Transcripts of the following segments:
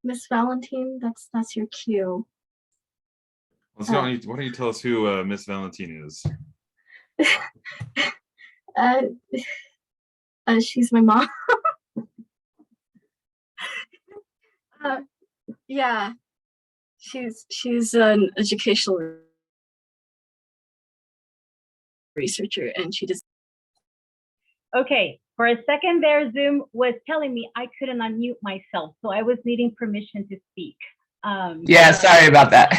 Miss Valentine, that's your cue. Let's go. Why don't you tell us who Miss Valentine is? Uh, she's my mom. Yeah, she's an educational researcher, and she does. Okay, for a second there, Zoom was telling me I couldn't unmute myself, so I was needing permission to speak. Yeah, sorry about that.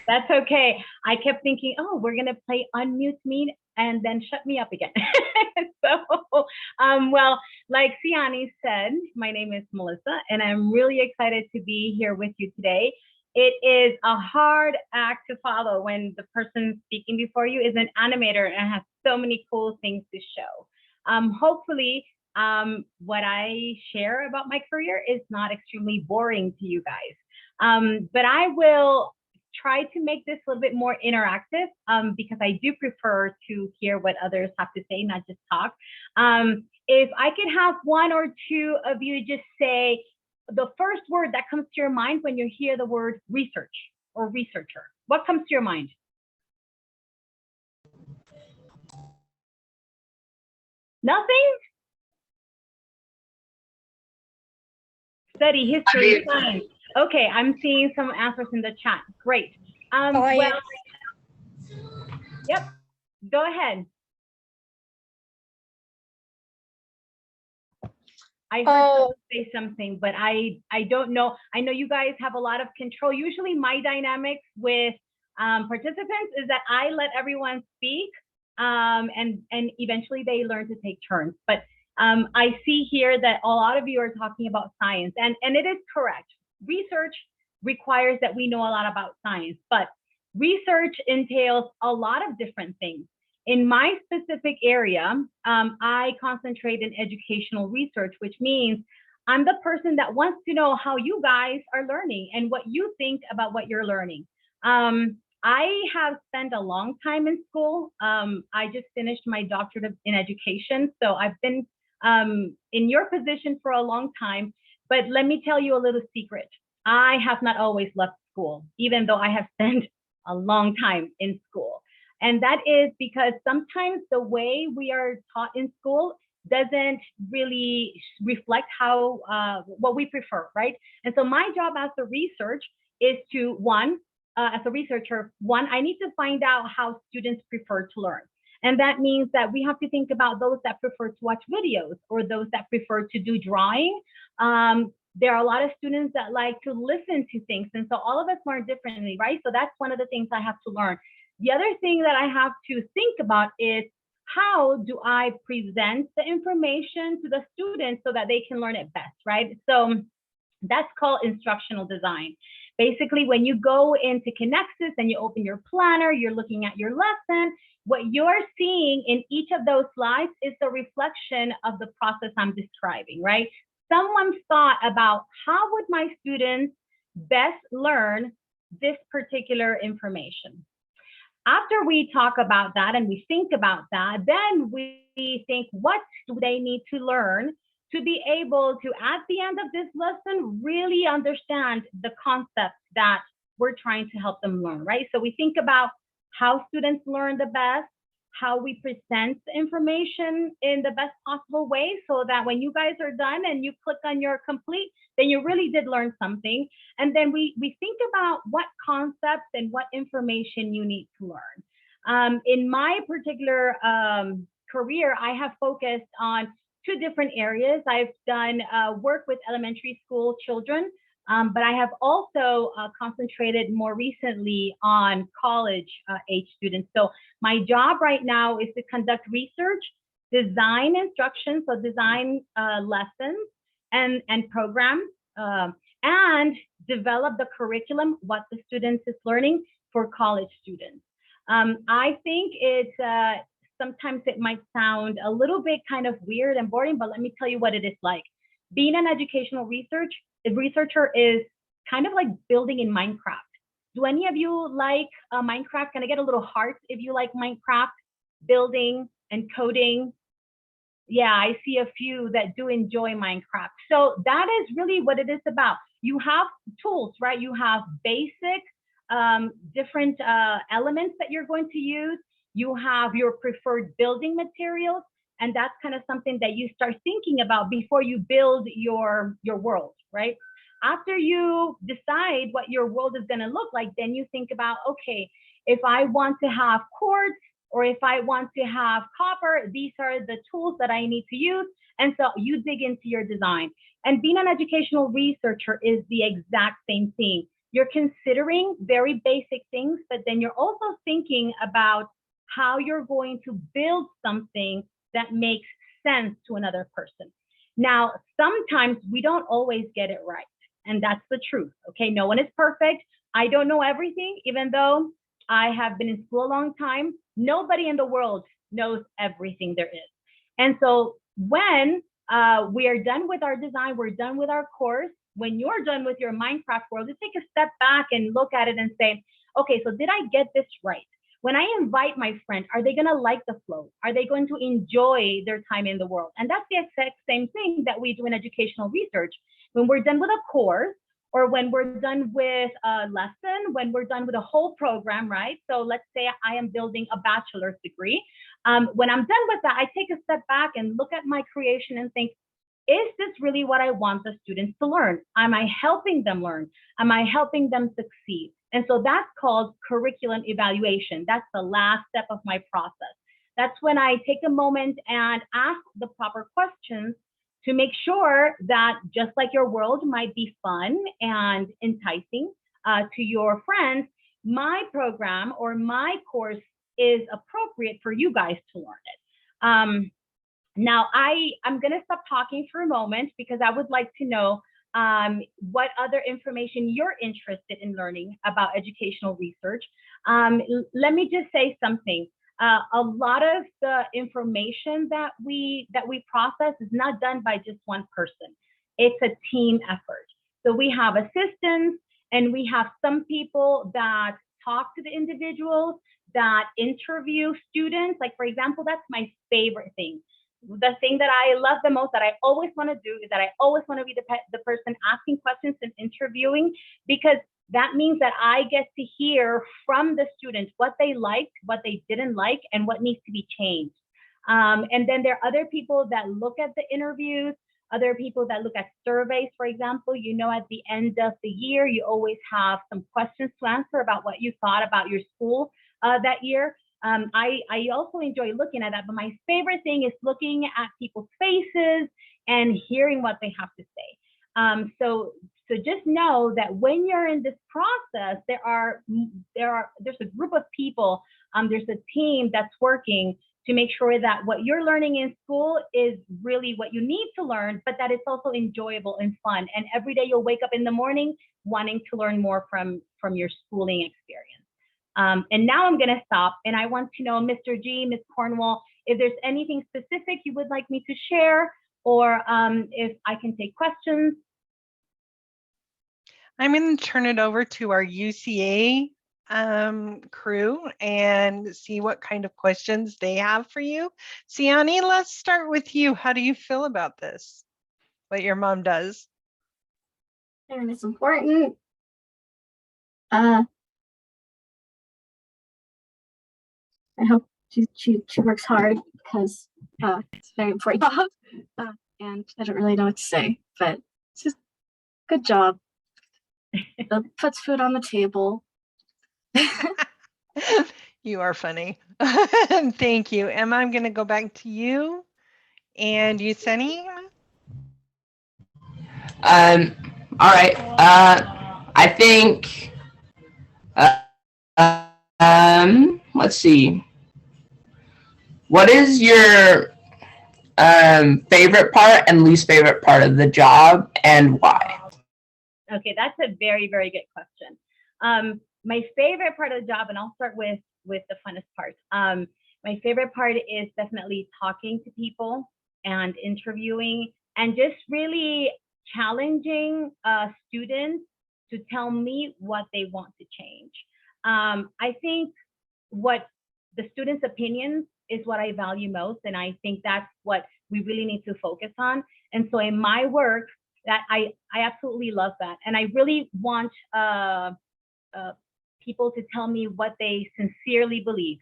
That's okay. I kept thinking, oh, we're gonna play unmute me and then shut me up again. So, well, like Siani said, my name is Melissa, and I'm really excited to be here with you today. It is a hard act to follow when the person speaking before you is an animator and has so many cool things to show. Hopefully, what I share about my career is not extremely boring to you guys. But I will try to make this a little bit more interactive because I do prefer to hear what others have to say, not just talk. If I could have one or two of you just say the first word that comes to your mind when you hear the word research or researcher. What comes to your mind? Nothing? Study history, science. Okay, I'm seeing some answers in the chat. Great. Well, yep, go ahead. I heard someone say something, but I don't know. I know you guys have a lot of control. Usually my dynamics with participants is that I let everyone speak and eventually they learn to take turns. But I see here that a lot of you are talking about science, and it is correct. Research requires that we know a lot about science, but research entails a lot of different things. In my specific area, I concentrate in educational research, which means I'm the person that wants to know how you guys are learning and what you think about what you're learning. I have spent a long time in school. I just finished my doctorate in education, so I've been in your position for a long time. But let me tell you a little secret. I have not always left school, even though I have spent a long time in school. And that is because sometimes the way we are taught in school doesn't really reflect how what we prefer, right? And so my job as a research is to, as a researcher, I need to find out how students prefer to learn. And that means that we have to think about those that prefer to watch videos or those that prefer to do drawing. There are a lot of students that like to listen to things. And so all of us learn differently, right? So that's one of the things I have to learn. The other thing that I have to think about is how do I present the information to the students so that they can learn it best, right? So that's called instructional design. Basically, when you go into Connexus and you open your planner, you're looking at your lesson, what you're seeing in each of those slides is the reflection of the process I'm describing, right? Someone thought about how would my students best learn this particular information. After we talk about that and we think about that, then we think, what do they need to learn to be able to, at the end of this lesson, really understand the concepts that we're trying to help them learn, right? So we think about how students learn the best, how we present the information in the best possible way so that when you guys are done and you click on your complete, then you really did learn something. And then we think about what concepts and what information you need to learn. In my particular career, I have focused on two different areas. I've done work with elementary school children, but I have also concentrated more recently on college age students. So my job right now is to conduct research, design instruction, so design lessons and programs, and develop the curriculum, what the students is learning for college students. I think it's sometimes it might sound a little bit kind of weird and boring, but let me tell you what it is like. Being an educational researcher is kind of like building in Minecraft. Do any of you like Minecraft? Can I get a little heart if you like Minecraft, building and coding? Yeah, I see a few that do enjoy Minecraft. So that is really what it is about. you have tools, right? You have basic different elements that you're going to use. You have your preferred building materials, and that's kind of something that you start thinking about before you build your world, right? After you decide what your world is going to look like, then you think about, okay, if I want to have quartz or if I want to have copper, these are the tools that I need to use. And so you dig into your design. And being an educational researcher is the exact same thing. You're considering very basic things, but then you're also thinking about how you're going to build something that makes sense to another person. Now, sometimes we don't always get it right. And that's the truth. Okay, no one is perfect. I don't know everything, even though I have been in school a long time. Nobody in the world knows everything there is. And so when we are done with our design, we're done with our course, when you're done with your Minecraft world, you take a step back and look at it and say, okay, so did I get this right? When I invite my friend, are they going to like the flow? Are they going to enjoy their time in the world? And that's the exact same thing that we do in educational research. When we're done with a course, or when we're done with a lesson, when we're done with a whole program, right? So let's say I am building a bachelor's degree. When I'm done with that, I take a step back and look at my creation and think, is this really what I want the students to learn? Am I helping them learn? Am I helping them succeed? And so that's called curriculum evaluation. That's the last step of my process. That's when I take a moment and ask the proper questions to make sure that just like your world might be fun and enticing to your friends, my program or my course is appropriate for you guys to learn it. Now, I'm going to stop talking for a moment because I would like to know what other information you're interested in learning about educational research. Let me just say something. A lot of the information that we process is not done by just one person. It's a team effort. So we have assistants and we have some people that talk to the individuals, that interview students. Like, for example, that's my favorite thing. The thing that I love the most, that I always want to do, is that I always want to be the person asking questions and interviewing, because that means that I get to hear from the students what they liked, what they didn't like, and what needs to be changed. And then there are other people that look at the interviews, other people that look at surveys, for example. You know, at the end of the year, you always have some questions to answer about what you thought about your school that year. I also enjoy looking at that, but my favorite thing is looking at people's faces and hearing what they have to say. So just know that when you're in this process, there's a group of people, there's a team that's working to make sure that what you're learning in school is really what you need to learn, but that it's also enjoyable and fun. And every day you'll wake up in the morning wanting to learn more from your schooling experience. And now I'm going to stop, and I want to know, Mr. G, Ms. Cornwall, if there's anything specific you would like me to share, or if I can take questions. I'm going to turn it over to our UCA crew and see what kind of questions they have for you. Siani, let's start with you. How do you feel about this? What your mom does? And it's important. I hope she works hard, because it's very important job. And I don't really know what to say, but it's just good job. Puts food on the table. You are funny. Thank you. Emma, I'm going to go back to you. And Yuseni? All right. I think, let's see. What is your favorite part and least favorite part of the job, and why? Okay, that's a very, very good question. My favorite part of the job, and I'll start with the funnest part. My favorite part is definitely talking to people and interviewing, and just really challenging students to tell me what they want to change. I think what the students' opinions is what I value most, and I think that's what we really need to focus on. And so in my work, That I absolutely love that. And I really want people to tell me what they sincerely believe.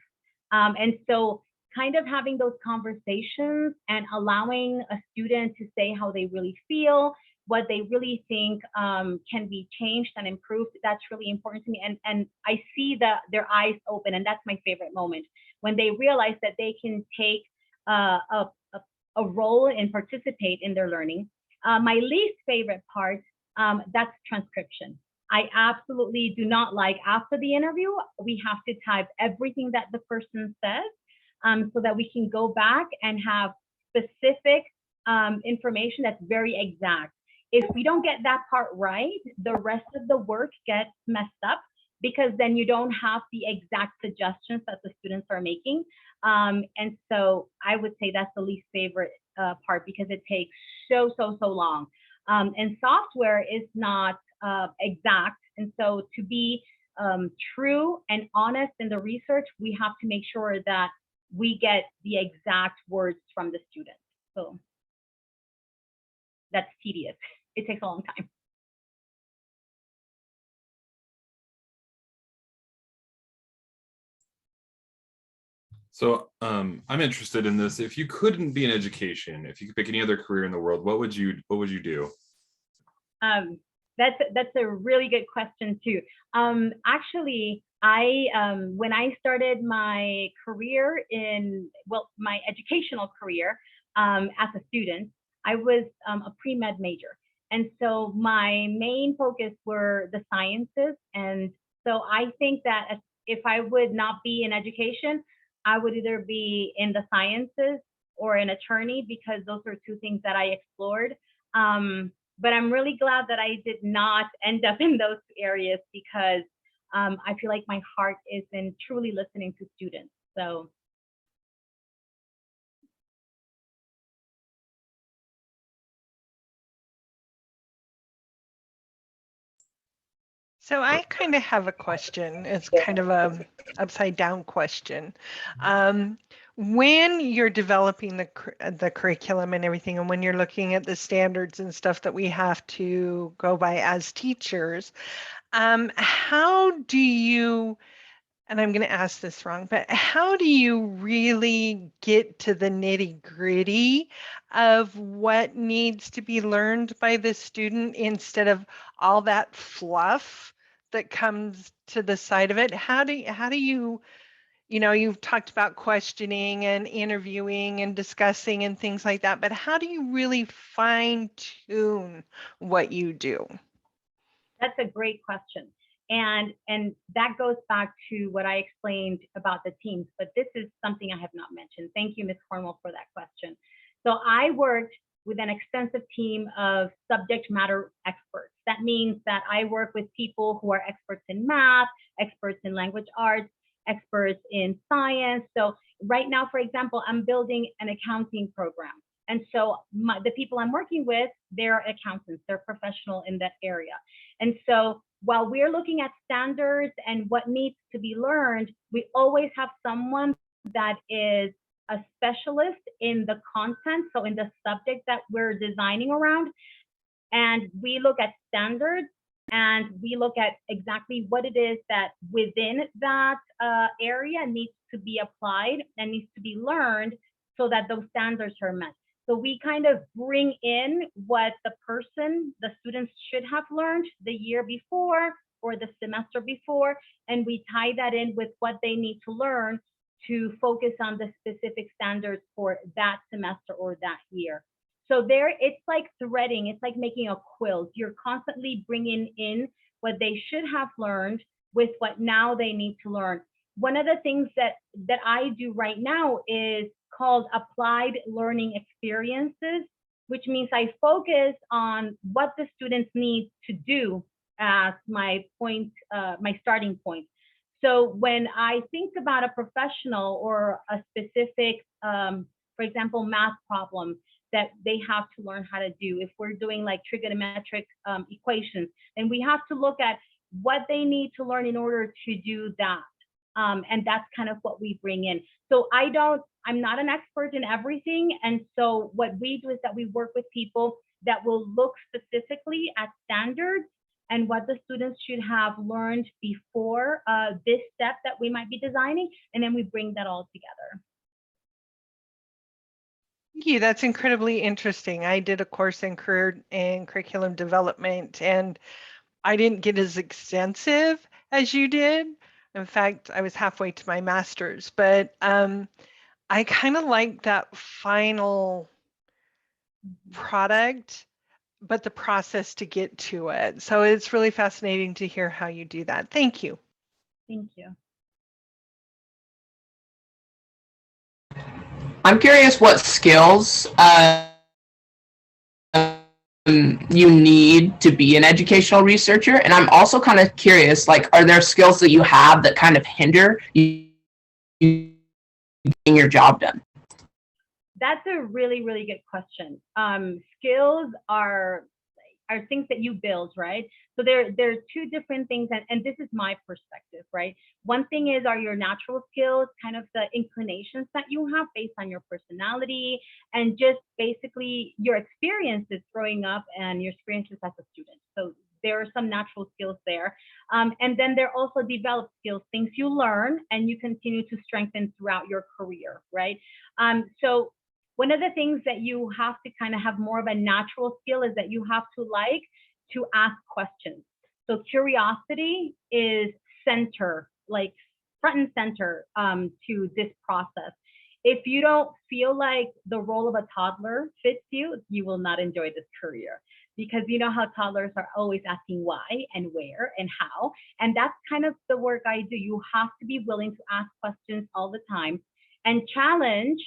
And so kind of having those conversations and allowing a student to say how they really feel, what they really think can be changed and improved, that's really important to me. And I see their eyes open, and that's my favorite moment, when they realize that they can take a role and participate in their learning. My least favorite part, that's transcription. I absolutely do not like, after the interview, we have to type everything that the person says, so that we can go back and have specific information that's very exact. If we don't get that part right, the rest of the work gets messed up, because then you don't have the exact suggestions that the students are making. And so I would say that's the least favorite part, because it takes so long. And software is not exact. And so to be true and honest in the research, we have to make sure that we get the exact words from the students. So that's tedious. It takes a long time. So I'm interested in this. If you couldn't be in education, if you could pick any other career in the world, what would you do? That's a really good question too. Actually, when I started my career my educational career as a student, I was a pre-med major. And so my main focus were the sciences. And so I think that if I would not be in education, I would either be in the sciences or an attorney, because those are two things that I explored. But I'm really glad that I did not end up in those areas, because I feel like my heart is in truly listening to students. So I kind of have a question. It's kind of a upside down question. When you're developing the curriculum and everything, and when you're looking at the standards and stuff that we have to go by as teachers, how do you, and I'm going to ask this wrong, but how do you really get to the nitty gritty of what needs to be learned by the student, instead of all that fluff that comes to the side of it? How do you, you've talked about questioning and interviewing and discussing and things like that, but how do you really fine tune what you do? That's a great question. And that goes back to what I explained about the teams, but this is something I have not mentioned. Thank you, Ms. Cornwell, for that question. So I worked with an extensive team of subject matter experts. That means that I work with people who are experts in math, experts in language arts, experts in science. So right now, for example, I'm building an accounting program. And so the people I'm working with, they're accountants, they're professional in that area. And so while we're looking at standards and what needs to be learned, we always have someone that is a specialist in the content, so in the subject that we're designing around. And we look at standards, and we look at exactly what it is that within that area needs to be applied and needs to be learned, so that those standards are met. So we kind of bring in what the students should have learned the year before or the semester before, and we tie that in with what they need to learn to focus on the specific standards for that semester or that year. So it's like threading, it's like making a quilt. You're constantly bringing in what they should have learned with what now they need to learn. One of the things that I do right now is called applied learning experiences, which means I focus on what the students need to do as my starting point. So when I think about a professional or a specific, for example, math problem that they have to learn how to do, if we're doing like trigonometric equations, then we have to look at what they need to learn in order to do that. And that's kind of what we bring in. So I'm not an expert in everything. And so what we do is that we work with people that will look specifically at standards and what the students should have learned before this step that we might be designing. And then we bring that all together. Thank you. That's incredibly interesting. I did a course in career and curriculum development, and I didn't get as extensive as you did. In fact, I was halfway to my master's, but I kind of like that final product, but the process to get to it. So it's really fascinating to hear how you do that. Thank you. Thank you. I'm curious what skills you need to be an educational researcher, and I'm also kind of curious, like, are there skills that you have that kind of hinder you getting your job done? That's a really, really good question. Skills are things that you build, right? So there are two different things, and this is my perspective, right? One thing are your natural skills, kind of the inclinations that you have based on your personality and just basically your experiences growing up and your experiences as a student. So there are some natural skills there. And then there are also developed skills, things you learn and you continue to strengthen throughout your career, right? So one of the things that you have to kind of have more of a natural skill is that you have to like to ask questions. So curiosity is like front and center to this process. If you don't feel like the role of a toddler fits you, you will not enjoy this career, because you know how toddlers are always asking why and where and how. And that's kind of the work I do. You have to be willing to ask questions all the time and challenge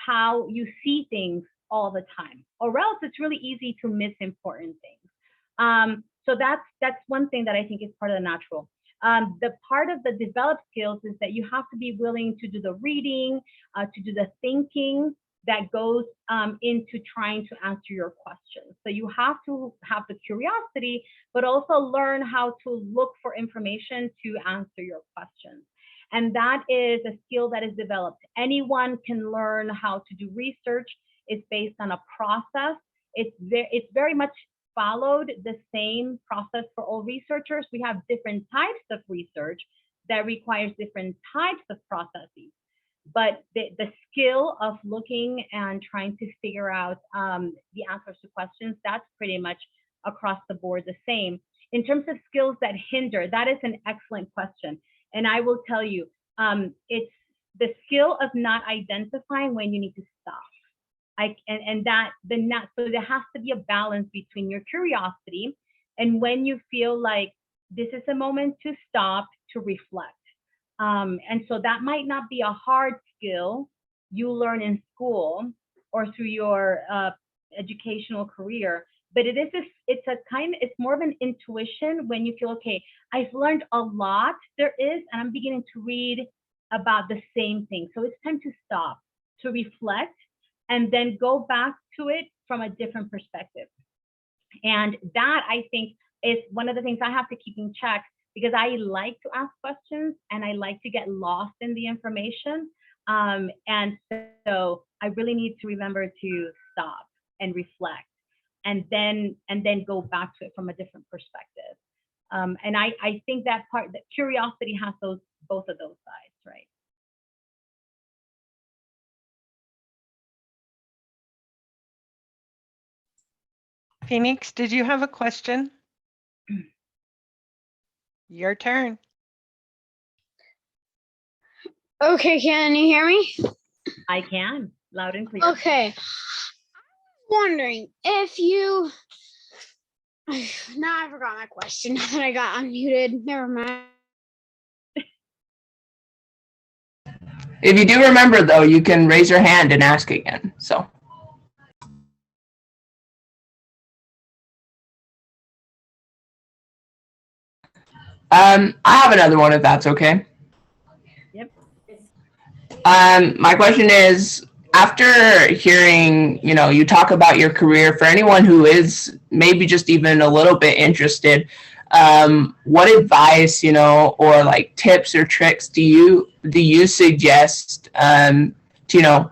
how you see things all the time, or else it's really easy to miss important things. So that's one thing that I think is part of the natural. The part of the developed skills is that you have to be willing to do the reading, to do the thinking that goes into trying to answer your questions. So you have to have the curiosity, but also learn how to look for information to answer your questions. And that is a skill that is developed. Anyone can learn how to do research. It's based on a process. It's very much followed the same process for all researchers. We have different types of research that requires different types of processes. But the skill of looking and trying to figure out the answers to questions, that's pretty much across the board the same. In terms of skills that hinder, that is an excellent question. And I will tell you, it's the skill of not identifying when you need to stop. So there has to be a balance between your curiosity and when you feel like this is a moment to stop, to reflect. And so that might not be a hard skill you learn in school or through your educational career, but it's more of an intuition when you feel, okay, I've learned a lot and I'm beginning to read about the same thing. So it's time to stop, to reflect, and then go back to it from a different perspective. And that, I think, is one of the things I have to keep in check, because I like to ask questions and I like to get lost in the information. And so I really need to remember to stop and reflect and then go back to it from a different perspective. And I think that curiosity has both of those sides, right? Phoenix, did you have a question? Your turn. Okay, can you hear me? I can, loud and clear. Okay. I'm wondering if you... Now I forgot my question now that I got unmuted. Never mind. If you do remember, though, you can raise your hand and ask again. So. I have another one if that's okay. Yep. My question is, after hearing, you talk about your career, for anyone who is maybe just even a little bit interested, what advice, or like tips or tricks do you suggest, to,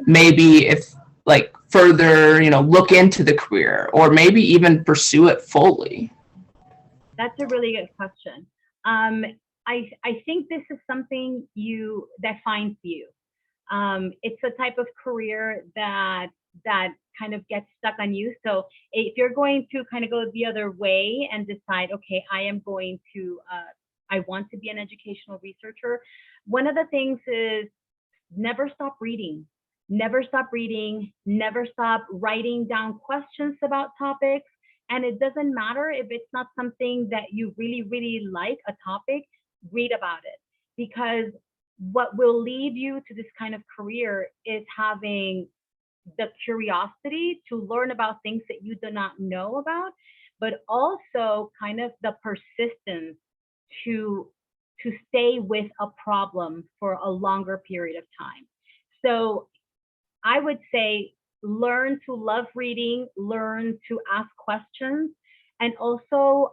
maybe if like further, look into the career or maybe even pursue it fully? That's a really good question. I think this is something that finds you. It's a type of career that kind of gets stuck on you. So if you're going to kind of go the other way and decide, okay, I want to be an educational researcher, one of the things is never stop reading. Never stop reading, never stop writing down questions about topics. And it doesn't matter if it's not something that you really, really like a topic, read about it. Because what will lead you to this kind of career is having the curiosity to learn about things that you do not know about, but also kind of the persistence to stay with a problem for a longer period of time. So I would say learn to love reading, learn to ask questions, and also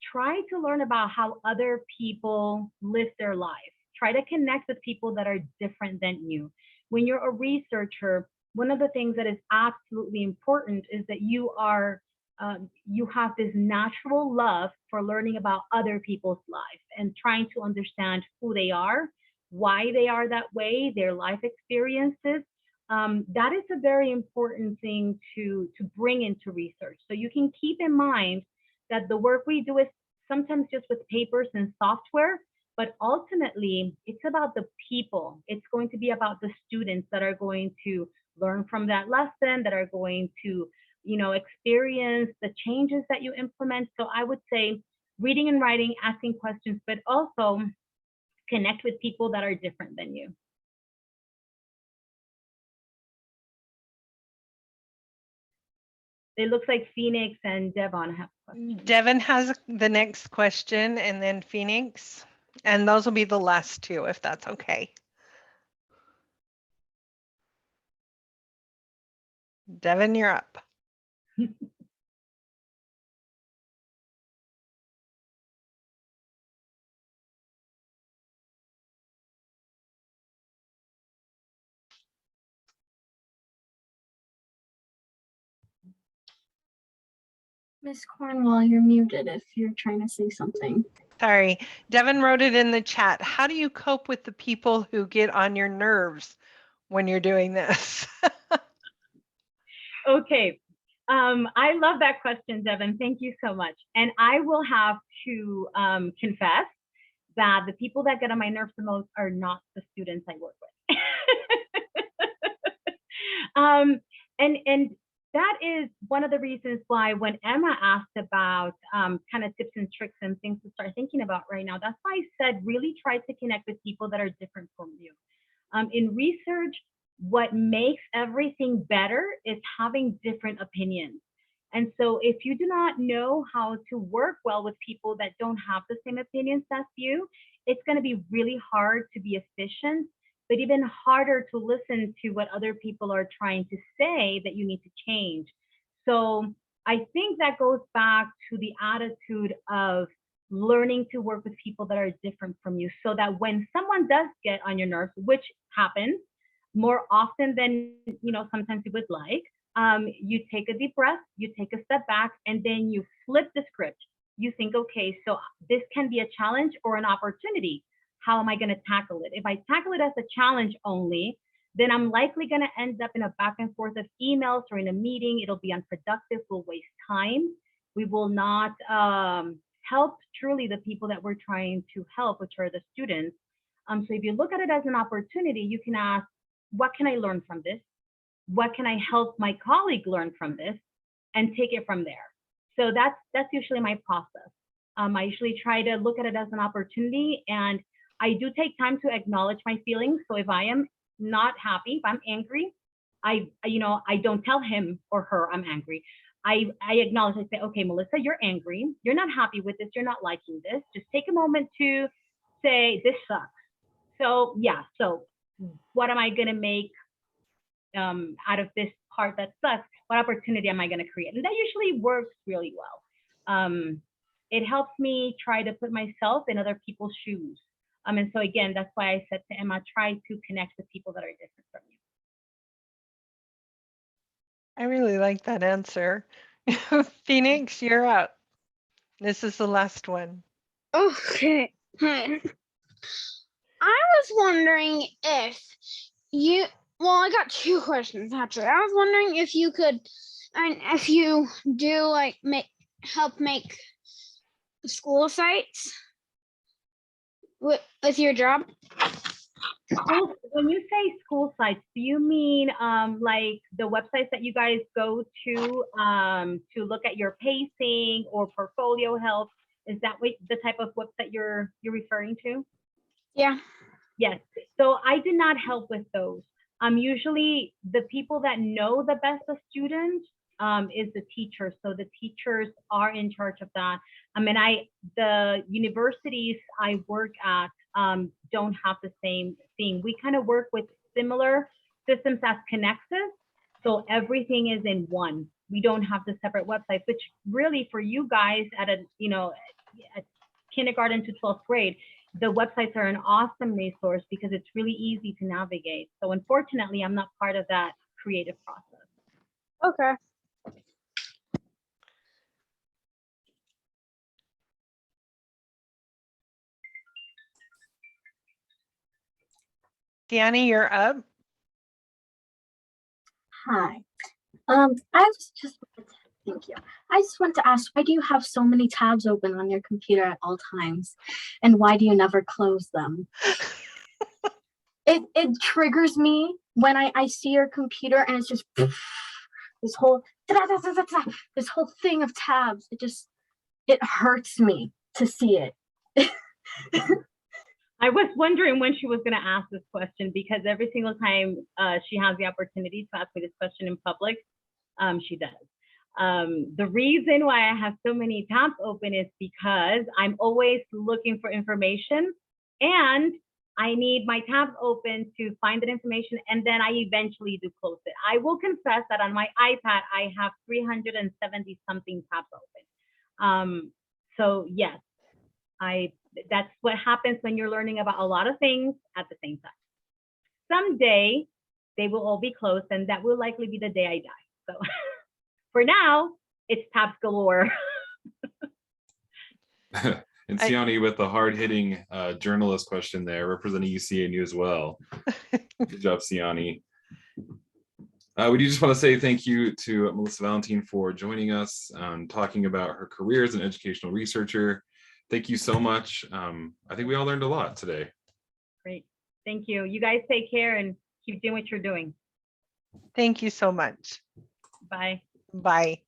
try to learn about how other people live their life. Try to connect with people that are different than you. When you're a researcher, one of the things that is absolutely important is that you have this natural love for learning about other people's lives and trying to understand who they are, why they are that way, their life experiences. That is a very important thing to bring into research. So you can keep in mind that the work we do is sometimes just with papers and software, but ultimately it's about the people. It's going to be about the students that are going to learn from that lesson, that are going to, experience the changes that you implement. So I would say reading and writing, asking questions, but also connect with people that are different than you. It looks like Phoenix and Devon have questions. Devon has the next question, and then Phoenix. And those will be the last two, if that's okay. Devon, you're up. Miss Cornwall, you're muted if you're trying to say something. Sorry, Devon wrote it in the chat. How do you cope with the people who get on your nerves when you're doing this? Okay. I love that question, Devon. Thank you so much. And I will have to confess that the people that get on my nerves the most are not the students I work with. And that is one of the reasons why when Emma asked about kind of tips and tricks and things to start thinking about right now, that's why I said really try to connect with people that are different from you. In research, what makes everything better is having different opinions. And so if you do not know how to work well with people that don't have the same opinions as you, it's going to be really hard to be efficient, but even harder to listen to what other people are trying to say that you need to change. So I think that goes back to the attitude of learning to work with people that are different from you, so that when someone does get on your nerves, which happens more often than sometimes you would like, you take a deep breath, you take a step back, and then you flip the script. You think, okay, so this can be a challenge or an opportunity. How am I going to tackle it? If I tackle it as a challenge only, then I'm likely going to end up in a back and forth of emails or in a meeting. It'll be unproductive. We'll waste time. We will not help truly the people that we're trying to help, which are the students. So if you look at it as an opportunity, you can ask, what can I learn from this? What can I help my colleague learn from this? And take it from there. So that's usually my process. I usually try to look at it as an opportunity, and I do take time to acknowledge my feelings. So if I am not happy, if I'm angry, I don't tell him or her I'm angry. I acknowledge, I say, okay, Melissa, you're angry. You're not happy with this. You're not liking this. Just take a moment to say, this sucks. So yeah, so what am I going to make out of this part that sucks? What opportunity am I going to create? And that usually works really well. it helps me try to put myself in other people's shoes. And so again, that's why I said to Emma, try to connect with people that are different from you. I really like that answer. Phoenix, you're up. This is the last one. Okay. I was wondering if you, well, I got two questions actually. I was wondering if you could, and if you do like help make school sites with your job. When you say school sites, do you mean like the websites that you guys go to look at your pacing or portfolio help? Is that what the type of website you're referring to? Yeah. Yes. So I did not help with those. Usually the people that know the best of students is the teachers. So the teachers are in charge of that. The universities I work at don't have the same thing. We kind of work with similar systems as Connexus. So everything is in one. We don't have the separate websites, which really for you guys at at kindergarten to 12th grade, the websites are an awesome resource because it's really easy to navigate. So unfortunately, I'm not part of that creative process. Okay. Deanna, you're up. Hi. I was just, thank you. I just want to ask, why do you have so many tabs open on your computer at all times? And why do you never close them? It triggers me when I see your computer and it's just this whole thing of tabs. It hurts me to see it. I was wondering when she was going to ask this question because every single time she has the opportunity to ask me this question in public, she does. The reason why I have so many tabs open is because I'm always looking for information and I need my tabs open to find that information, and then I eventually do close it. I will confess that on my iPad, I have 370 something tabs open. So yes, that's what happens when you're learning about a lot of things at the same time. Someday they will all be closed, and that will likely be the day I die. So for now, it's tabs galore. And Siani, with the hard-hitting journalist question there, representing UCA News well. Good job, Siani. We do just want to say thank you to Melissa Valentine for joining us, talking about her career as an educational researcher. Thank you so much. I think we all learned a lot today. Great. Thank you. You guys take care and keep doing what you're doing. Thank you so much. Bye. Bye.